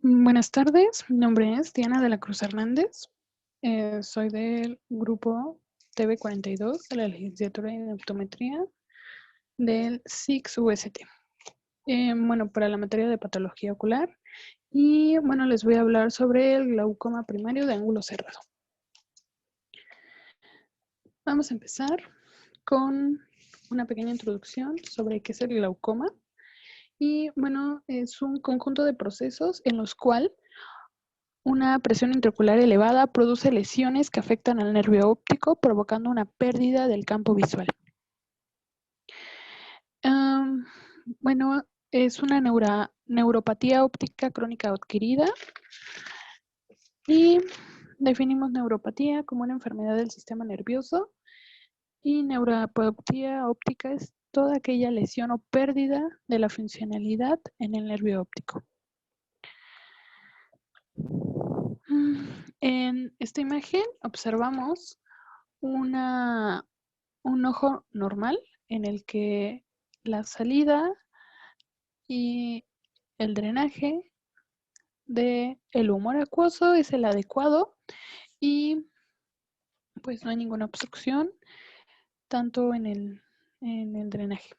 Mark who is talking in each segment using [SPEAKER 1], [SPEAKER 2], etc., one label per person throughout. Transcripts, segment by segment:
[SPEAKER 1] Buenas tardes, mi nombre es Diana de la Cruz Hernández. Soy del grupo TB42 de la licenciatura en optometría del SICS-UST. Bueno, para la materia de patología ocular. Y bueno, les voy a hablar sobre el glaucoma primario de ángulo cerrado. Vamos a empezar con una pequeña introducción sobre qué es el glaucoma. Y bueno, es un conjunto de procesos en los cuales una presión intraocular elevada produce lesiones que afectan al nervio óptico, provocando una pérdida del campo visual. Bueno, es una neuropatía óptica crónica adquirida y definimos neuropatía como una enfermedad del sistema nervioso y neuropatía óptica es toda aquella lesión o pérdida de la funcionalidad en el nervio óptico. En esta imagen observamos un ojo normal en el que la salida y el drenaje del humor acuoso es el adecuado y pues no hay ninguna obstrucción tanto en el drenaje.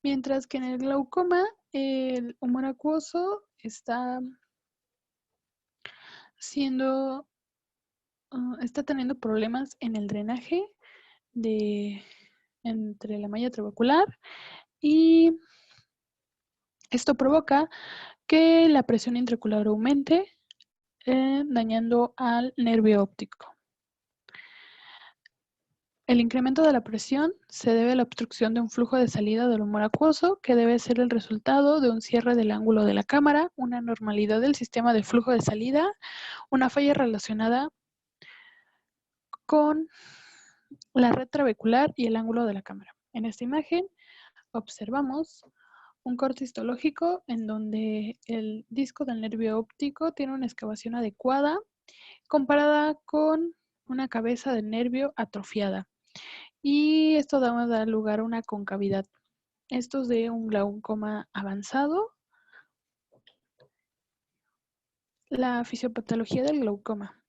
[SPEAKER 1] Mientras que en el glaucoma el humor acuoso está teniendo problemas en el drenaje entre la malla trabecular y esto provoca que la presión intraocular aumente, dañando al nervio óptico. El incremento de la presión se debe a la obstrucción de un flujo de salida del humor acuoso, que debe ser el resultado de un cierre del ángulo de la cámara, una anormalidad del sistema de flujo de salida, una falla relacionada con la red trabecular y el ángulo de la cámara. En esta imagen observamos un corte histológico en donde el disco del nervio óptico tiene una excavación adecuada comparada con una cabeza de nervio atrofiada. Y esto da lugar a una concavidad. Esto es de un glaucoma avanzado. La fisiopatología del glaucoma.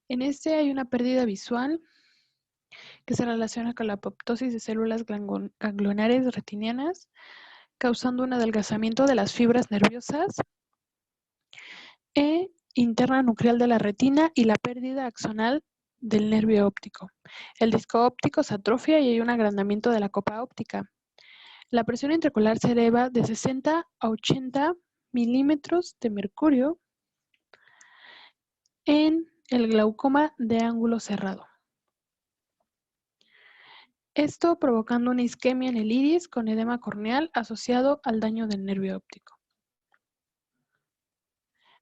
[SPEAKER 1] En este hay una pérdida visual que se relaciona con la apoptosis de células ganglionares retinianas, causando un adelgazamiento de las fibras nerviosas interna nuclear de la retina y la pérdida axonal del nervio óptico. El disco óptico se atrofia y hay un agrandamiento de la copa óptica. La presión intraocular se eleva de 60 a 80 milímetros de mercurio en el glaucoma de ángulo cerrado. Esto provocando una isquemia en el iris con edema corneal asociado al daño del nervio óptico.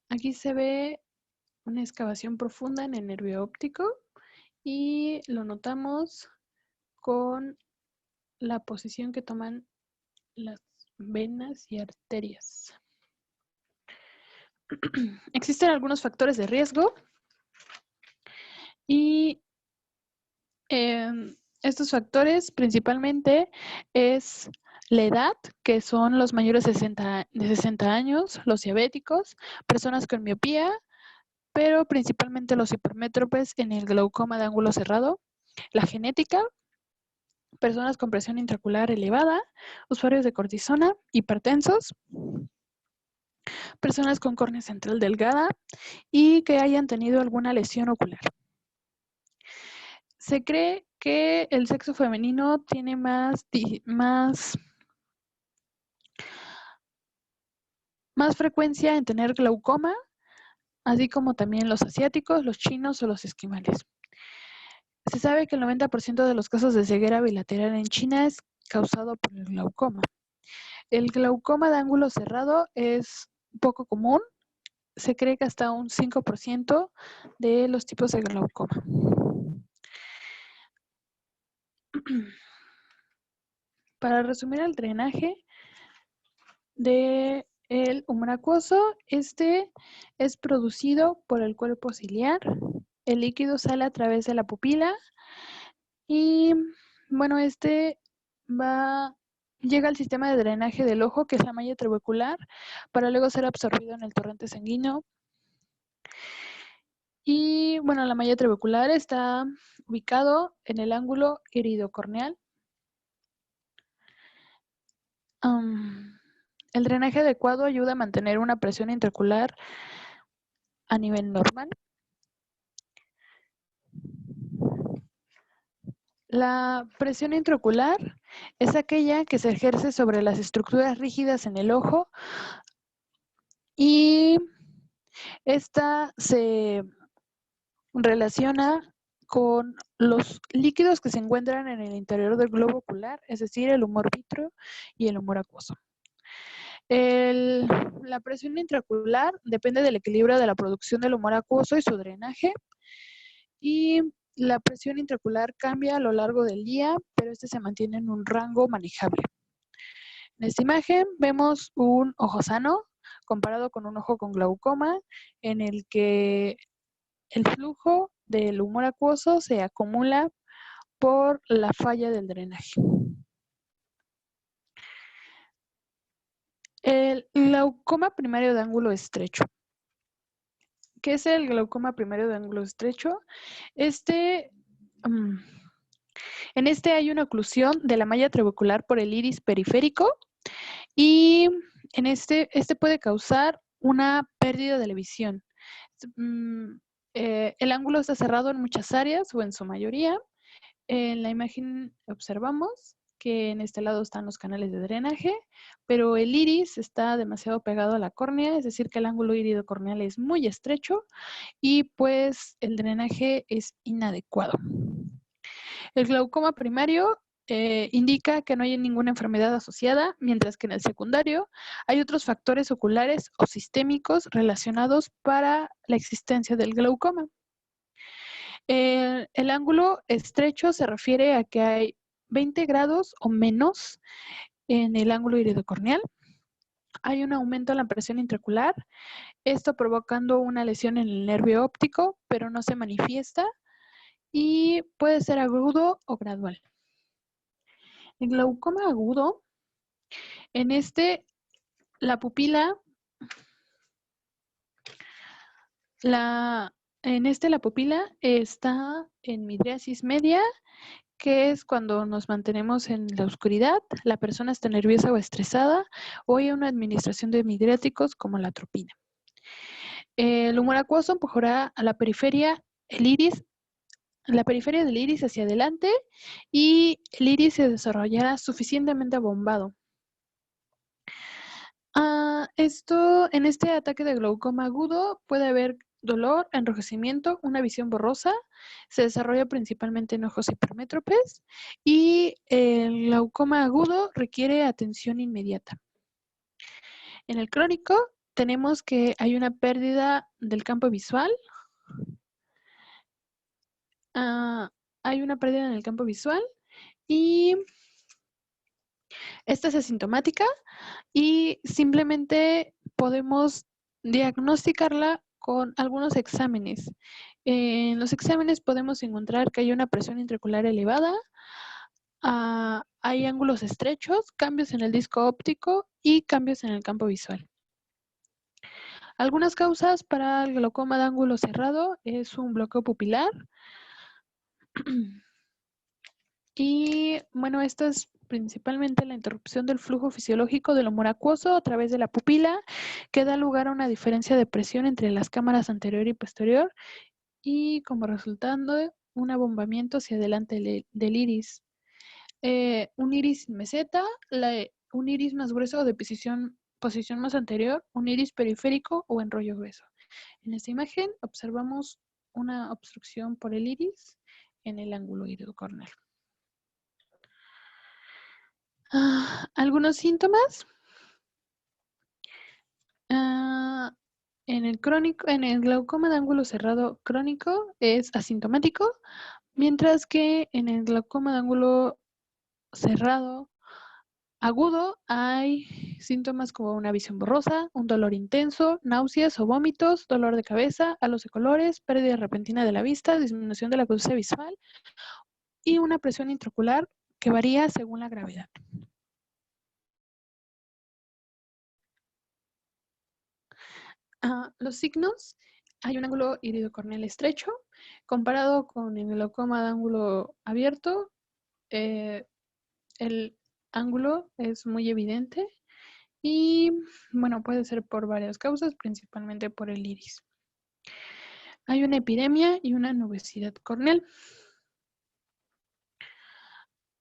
[SPEAKER 1] Aquí se ve una excavación profunda en el nervio óptico y lo notamos con la posición que toman las venas y arterias. Existen algunos factores de riesgo y estos factores principalmente es la edad, que son los mayores de 60 años, los diabéticos, personas con miopía, pero principalmente los hipermétropes en el glaucoma de ángulo cerrado, la genética, personas con presión intraocular elevada, usuarios de cortisona, hipertensos, personas con córnea central delgada y que hayan tenido alguna lesión ocular. Se cree que el sexo femenino tiene más frecuencia en tener glaucoma, así como también los asiáticos, los chinos o los esquimales. Se sabe que el 90% de los casos de ceguera bilateral en China es causado por el glaucoma. El glaucoma de ángulo cerrado es poco común. Se cree que hasta un 5% de los tipos de glaucoma. Para resumir el drenaje del humor acuoso, este es producido por el cuerpo ciliar. El líquido sale a través de la pupila y bueno, este va llega al sistema de drenaje del ojo, que es la malla trabecular, para luego ser absorbido en el torrente sanguíneo. Y bueno, la malla trabecular está ubicado en el ángulo iridocorneal. El drenaje adecuado ayuda a mantener una presión intraocular a nivel normal. La presión intraocular es aquella que se ejerce sobre las estructuras rígidas en el ojo y esta se relaciona con los líquidos que se encuentran en el interior del globo ocular, es decir, el humor vítreo y el humor acuoso. La presión intraocular depende del equilibrio de la producción del humor acuoso y su drenaje, y la presión intraocular cambia a lo largo del día, pero este se mantiene en un rango manejable. En esta imagen vemos un ojo sano comparado con un ojo con glaucoma, en el que el flujo del humor acuoso se acumula por la falla del drenaje. El glaucoma primario de ángulo estrecho. ¿Qué es el glaucoma primario de ángulo estrecho? En este hay una oclusión de la malla trabecular por el iris periférico y en este puede causar una pérdida de la visión. El ángulo está cerrado en muchas áreas o en su mayoría. En la imagen observamos que en este lado están los canales de drenaje, pero el iris está demasiado pegado a la córnea, es decir, que el ángulo iridocorneal es muy estrecho y pues el drenaje es inadecuado. El glaucoma primario indica que no hay ninguna enfermedad asociada, mientras que en el secundario hay otros factores oculares o sistémicos relacionados para la existencia del glaucoma. El ángulo estrecho se refiere a que hay 20 grados o menos en el ángulo iridocorneal. Hay un aumento en la presión intraocular, esto provocando una lesión en el nervio óptico, pero no se manifiesta y puede ser agudo o gradual. El glaucoma agudo, en la pupila, la pupila está en midriasis media, que es cuando nos mantenemos en la oscuridad, la persona está nerviosa o estresada, o hay una administración de midriáticos como la atropina. El humor acuoso empujará a la periferia del iris hacia adelante y el iris se desarrollará suficientemente abombado. En este ataque de glaucoma agudo puede haber dolor, enrojecimiento, una visión borrosa, se desarrolla principalmente en ojos hipermétropes y el glaucoma agudo requiere atención inmediata. En el crónico tenemos que hay una pérdida del campo visual. Hay una pérdida en el campo visual y esta es asintomática y simplemente podemos diagnosticarla con algunos exámenes. En los exámenes podemos encontrar que hay una presión intraocular elevada, hay ángulos estrechos, cambios en el disco óptico y cambios en el campo visual. Algunas causas para el glaucoma de ángulo cerrado es un bloqueo pupilar. Y bueno, esto es principalmente la interrupción del flujo fisiológico del humor acuoso a través de la pupila, que da lugar a una diferencia de presión entre las cámaras anterior y posterior y como resultado un abombamiento hacia adelante del iris. Un iris sin meseta, un iris más grueso o de posición más anterior, un iris periférico o en rollo grueso. En esta imagen observamos una obstrucción por el iris en el ángulo iridocorneal. Algunos síntomas. En el glaucoma de ángulo cerrado crónico es asintomático, mientras que en el glaucoma de ángulo cerrado agudo hay síntomas como una visión borrosa, un dolor intenso, náuseas o vómitos, dolor de cabeza, halos de colores, pérdida repentina de la vista, disminución de la acuosidad visual y una presión intraocular que varía según la gravedad. Los signos, hay un ángulo iridocorneal estrecho, comparado con el glaucoma de ángulo abierto, el ángulo es muy evidente y, bueno, puede ser por varias causas, principalmente por el iris. Hay una epidemia y una nubosidad corneal.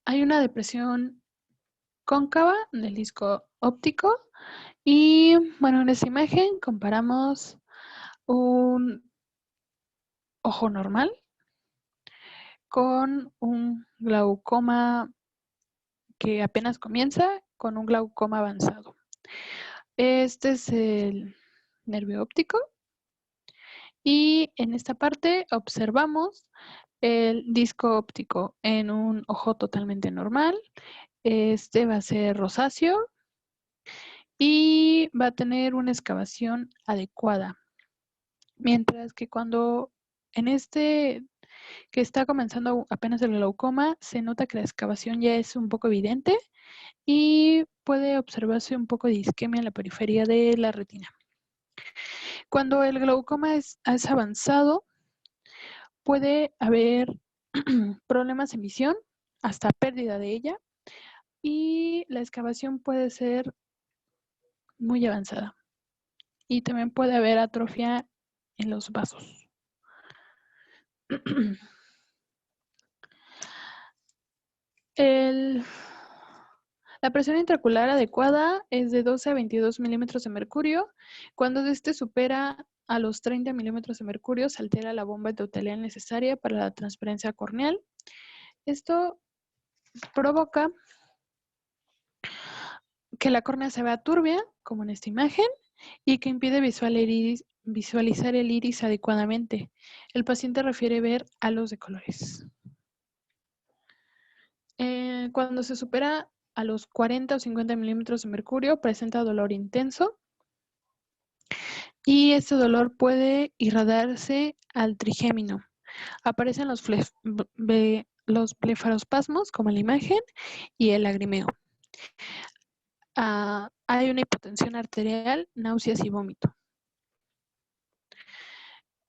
[SPEAKER 1] Hay una depresión cóncava del disco óptico y, bueno, en esta imagen comparamos un ojo normal con un glaucoma que apenas comienza, con un glaucoma avanzado. Este es el nervio óptico y en esta parte observamos el disco óptico en un ojo totalmente normal. Este va a ser rosáceo y va a tener una excavación adecuada. Mientras que cuando en este que está comenzando apenas el glaucoma, se nota que la excavación ya es un poco evidente y puede observarse un poco de isquemia en la periferia de la retina. Cuando el glaucoma es avanzado, puede haber problemas en visión, hasta pérdida de ella, y la excavación puede ser muy avanzada. Y también puede haber atrofia en los vasos. La presión intraocular adecuada es de 12 a 22 milímetros de mercurio. Cuando este supera a los 30 milímetros de mercurio, se altera la bomba endotelial necesaria para la transparencia corneal. Esto provoca que la córnea se vea turbia, como en esta imagen, y que impide visualizar el iris adecuadamente. El paciente refiere ver halos de colores. Cuando se supera a los 40 o 50 milímetros de mercurio, presenta dolor intenso y este dolor puede irradiarse al trigémino. Aparecen los blefarospasmos, como en la imagen, y el lagrimeo. Hay una hipotensión arterial, náuseas y vómito.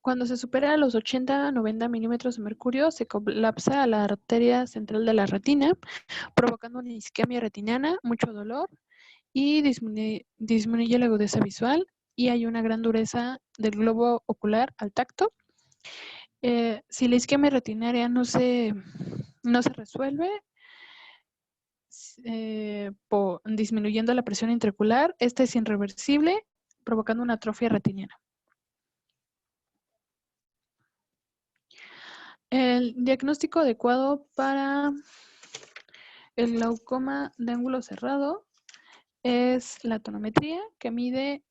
[SPEAKER 1] Cuando se supera los 80 a 90 milímetros de mercurio, se colapsa la arteria central de la retina, provocando una isquemia retiniana, mucho dolor y disminuye la agudeza visual y hay una gran dureza del globo ocular al tacto. Si la isquemia retinaria no se resuelve, disminuyendo la presión intraocular, esta es irreversible, provocando una atrofia retiniana. El diagnóstico adecuado para el glaucoma de ángulo cerrado es la tonometría, que mide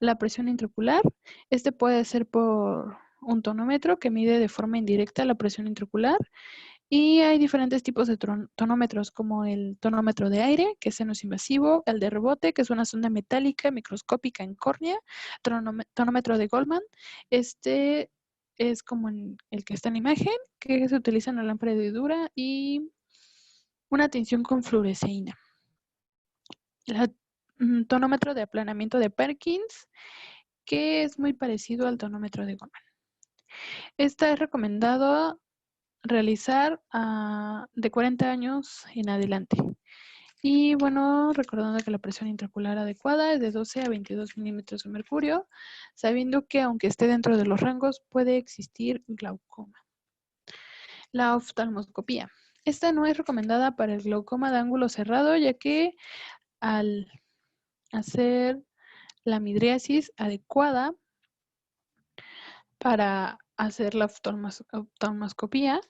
[SPEAKER 1] la presión intraocular. Este puede ser por un tonómetro que mide de forma indirecta la presión intraocular. Y hay diferentes tipos de tonómetros, como el tonómetro de aire, que es no invasivo, el de rebote, que es una sonda metálica microscópica en córnea, tonómetro de Goldman. Este es como el que está en la imagen, que se utiliza en la lámpara de Dura y una tinción con fluoresceína. El tonómetro de aplanamiento de Perkins, que es muy parecido al tonómetro de Goldman. Esta es recomendado realizar de 40 años en adelante. Y bueno, recordando que la presión intraocular adecuada es de 12 a 22 milímetros de mercurio, sabiendo que aunque esté dentro de los rangos, puede existir glaucoma. La oftalmoscopía. Esta no es recomendada para el glaucoma de ángulo cerrado, ya que al hacer la midriasis adecuada para hacer la oftalmoscopía,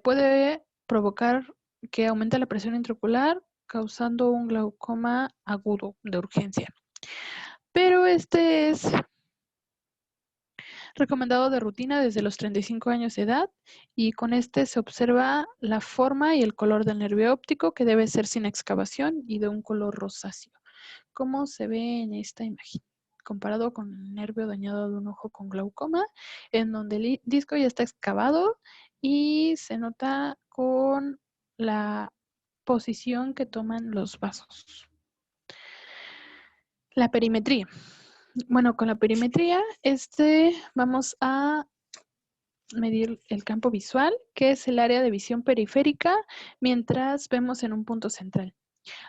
[SPEAKER 1] puede provocar que aumente la presión intraocular, causando un glaucoma agudo de urgencia. Pero este es recomendado de rutina desde los 35 años de edad y con este se observa la forma y el color del nervio óptico, que debe ser sin excavación y de un color rosáceo, como se ve en esta imagen, comparado con el nervio dañado de un ojo con glaucoma, en donde el disco ya está excavado y se nota con la posición que toman los vasos. La perimetría. Bueno, con la perimetría, vamos a medir el campo visual, que es el área de visión periférica, mientras vemos en un punto central.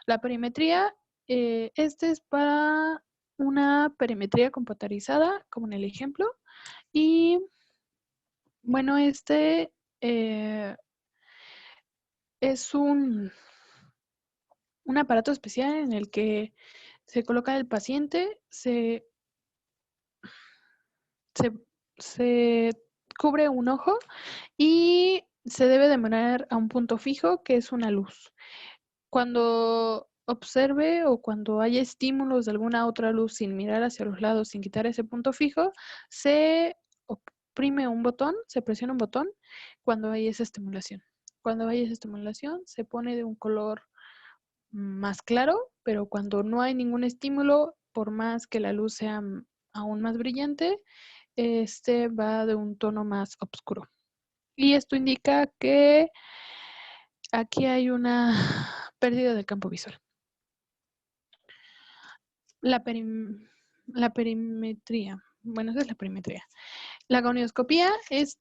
[SPEAKER 1] La perimetría, es para una perimetría computarizada, como en el ejemplo, y bueno, es un aparato especial en el que se coloca el paciente, se cubre un ojo y se debe de mirar a un punto fijo, que es una luz. Cuando observe o cuando haya estímulos de alguna otra luz sin mirar hacia los lados, sin quitar ese punto fijo, se oprime un botón, se presiona un botón cuando hay esa estimulación. Cuando hay esa estimulación, se pone de un color más claro, pero cuando no hay ningún estímulo, por más que la luz sea aún más brillante, va de un tono más oscuro. Y esto indica que aquí hay una pérdida del campo visual. La perimetría. Bueno, esa es la perimetría. La gonioscopía, es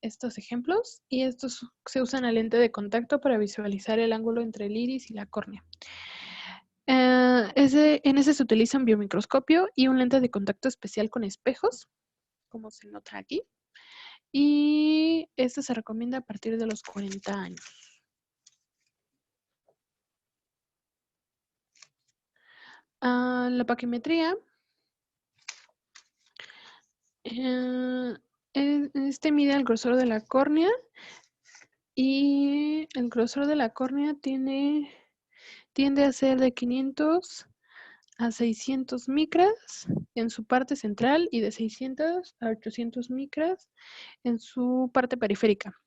[SPEAKER 1] estos ejemplos, y estos se usan la lente de contacto para visualizar el ángulo entre el iris y la córnea. En ese se utiliza un biomicroscopio y un lente de contacto especial con espejos, como se nota aquí. Y este se recomienda a partir de los 40 años. La paquimetría. Mide el grosor de la córnea, y el grosor de la córnea tiende a ser de 500 a 600 micras en su parte central y de 600 a 800 micras en su parte periférica.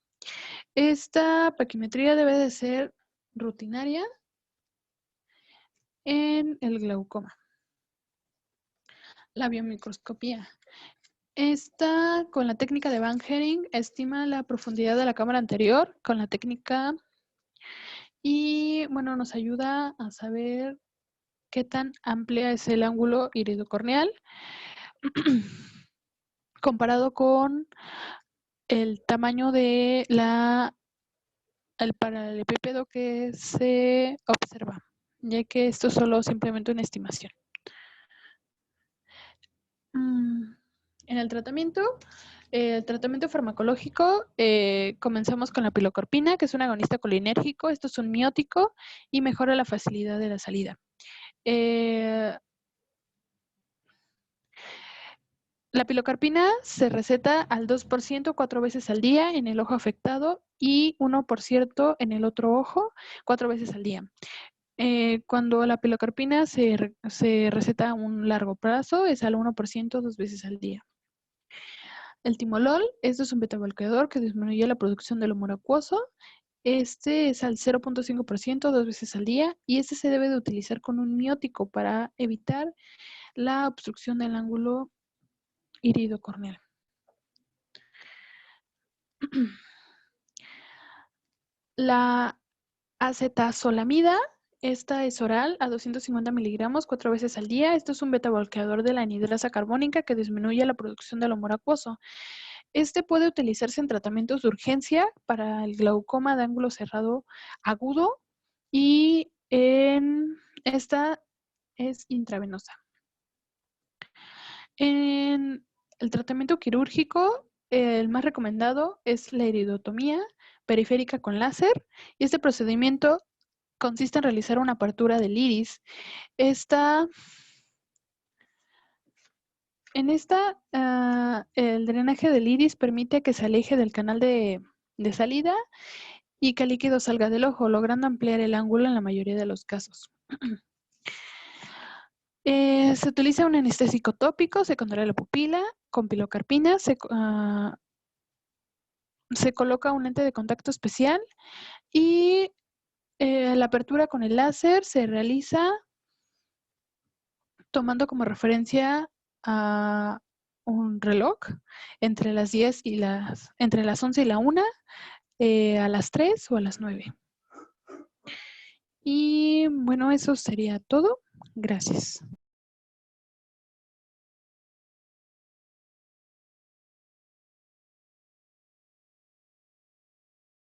[SPEAKER 1] Esta paquimetría debe de ser rutinaria en el glaucoma. La biomicroscopía. Con la técnica de Van Hering, estima la profundidad de la cámara anterior con la técnica y, bueno, nos ayuda a saber qué tan amplia es el ángulo iridocorneal comparado con el tamaño de el paralelepípedo que se observa, ya que esto es solo simplemente una estimación. En el tratamiento farmacológico, comenzamos con la pilocarpina, que es un agonista colinérgico. Esto es un miótico y mejora la facilidad de la salida. La pilocarpina se receta al 2% 4 veces al día en el ojo afectado y 1% en el otro ojo 4 veces al día. Cuando la pilocarpina se receta a un largo plazo, es al 1% 2 veces al día. El timolol, esto es un beta-bloqueador que disminuye la producción del humor acuoso. Este es al 0.5% 2 veces al día, y este se debe de utilizar con un miótico para evitar la obstrucción del ángulo iridocorneal. La acetazolamida, esta es oral a 250 miligramos 4 veces al día. Esto es un beta-bloqueador de la anhidrasa carbónica que disminuye la producción del humor acuoso. Este puede utilizarse en tratamientos de urgencia para el glaucoma de ángulo cerrado agudo, y esta es intravenosa. En el tratamiento quirúrgico, el más recomendado es la iridotomía periférica con láser, y este procedimiento consiste en realizar una apertura del iris. El drenaje del iris permite que se aleje del canal de salida y que el líquido salga del ojo, logrando ampliar el ángulo en la mayoría de los casos. Se utiliza un anestésico tópico, se contrae la pupila con pilocarpina, se coloca un lente de contacto especial, y la apertura con el láser se realiza tomando como referencia a un reloj entre las 10 y entre las 11 y la 1, a las 3 o a las 9. Y bueno, eso sería todo. Gracias.